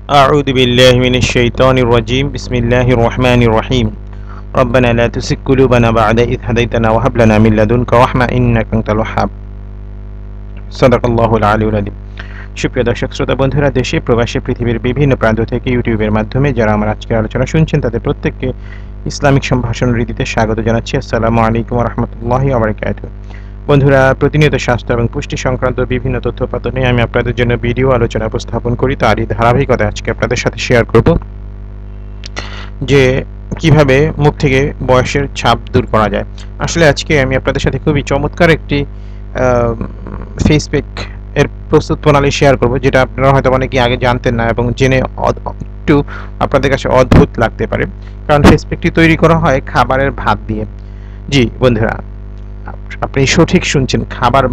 أعوذ بالله من الشيطان الرجيم بسم الله الرحمن الرحيم ربنا لا تزغ قلوبنا بعد إذ هديتنا وهب لنا من لدنك رحمة إنك أنت الوهاب صدق الله العلي العظيم সুপ্রিয় দর্শক শ্রোতা বন্ধুরা, দেশে প্রবাসী পৃথিবীর বিভিন্ন প্রান্ত থেকে ইউটিউবের মাধ্যমে যারা আমার আজকের আলোচনা শুনছেন তাদের প্রত্যেককে ইসলামিক সম্ভাষণ রীতিতে স্বাগত জানাচ্ছি। আসসালামু আলাইকুম ওয়া রাহমাতুল্লাহি ওয়া বারাকাতুহু। বন্ধুরা, প্রতিনিয়ত স্বাস্থ্য এবং পুষ্টি সংক্রান্ত বিভিন্ন তথ্যপাত্র নিয়ে আমি আপনাদের জন্য ভিডিও আলোচনা উপস্থাপন করি। তারই ধারাবাহিকতা আজকে আপনাদের সাথে শেয়ার করব যে কিভাবে মুখ থেকে বয়সের ছাপ দূর করা যায়। আসলে আজকে আমি আপনাদের সাথে খুবই চমৎকার একটি ফেস প্যাক এর প্রস্তুত প্রণালী শেয়ার করব, যেটা আপনারা হয়তো অনেকেই আগে জানতেন না এবং জেনে একটু আপনাদের কাছে অদ্ভুত লাগতে পারে। কারণ ফেস প্যাকটি তৈরি করা হয় খাবারের ভাত দিয়ে। জি বন্ধুরা, আপনি সঠিক শুনছেন, খাবার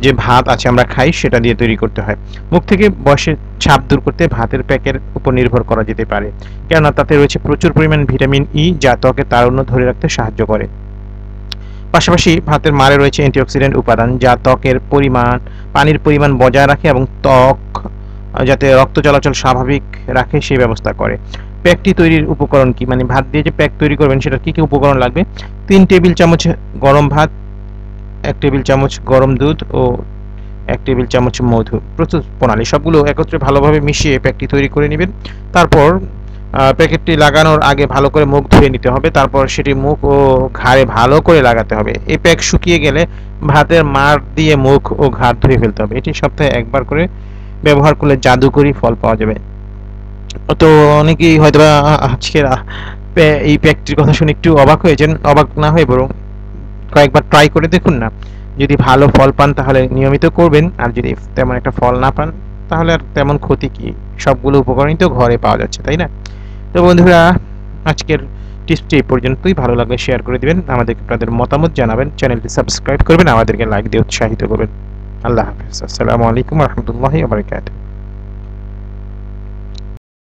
যে ভাত আছে আমরা খাই সেটা দিয়ে তৈরি করতে হয়। মুখ থেকে বয়সের ছাপ দূর করতে ভাতের প্যাকের উপর নির্ভর করা যেতে পারে, কেননা তাতে রয়েছে প্রচুর পরিমাণ ভিটামিন ই, যা ত্বকের তারুণ্য ধরে রাখতে সাহায্য করে। পাশাপাশি ভাতের মারে রয়েছে অ্যান্টিঅক্সিডেন্ট উপাদান, যা ত্বকের পানির পরিমাণ বজায় রাখে এবং ত্বক যাতে রক্ত চলাচল স্বাভাবিক রাখে সেই ব্যবস্থা করে। প্যাকটি তৈরির উপকরণ কি, মানে ভাত দিয়ে যে প্যাক তৈরি করবেন সেটা কি কি উপকরণ লাগবে? 3 টেবিল চামচ গরম ভাত, 1 টেবিল চামচ গরম দুধ ও 1 টেবিল চামচ মধু। প্রস্তুত প্রণালী: সবগুলো একত্রে ভালোভাবে মিশিয়ে প্যাকটি তৈরি করে নেবেন। তারপর প্যাকেটটি লাগানোর আগে ভালো করে মুখ ধুয়ে নিতে হবে। তারপর সেটি মুখ ও ঘাড়ে ভালো করে লাগাতে হবে। এই প্যাক শুকিয়ে গেলে ভাতের মাড় দিয়ে মুখ ও ঘাড় ধুয়ে ফেলতে হবে। এটি সপ্তাহে একবার করে ব্যবহার করলে জাদুকরি ফল পাওয়া যাবে। তো অনেকেই হয়তো আজকের এই প্যাকটির কথা শুনে একটু অবাক হয়েছেন। অবাক না হয়ে বরং কয়েকবার ট্রাই করে দেখুন না। যদি ভালো ফল পান তাহলে নিয়মিত করবেন, আর যদি তেমন একটা ফল না পান তাহলে আর তেমন ক্ষতি কি, সবগুলো উপকরণই তো ঘরে পাওয়া যাচ্ছে, তাই না? তো বন্ধুরা, আজকের টিপসটি এই পর্যন্তই। ভালো লাগলে শেয়ার করে দিবেন, আমাদেরকে আপনাদের মতামত জানাবেন, চ্যানেলটি সাবস্ক্রাইব করবেন, আমাদেরকে লাইক দিয়ে উৎসাহিত করবেন। আল্লাহ হাফেজ। আসসালামু আলাইকুম ওয়া রাহমাতুল্লাহি ওয়া বারাকাতুহু।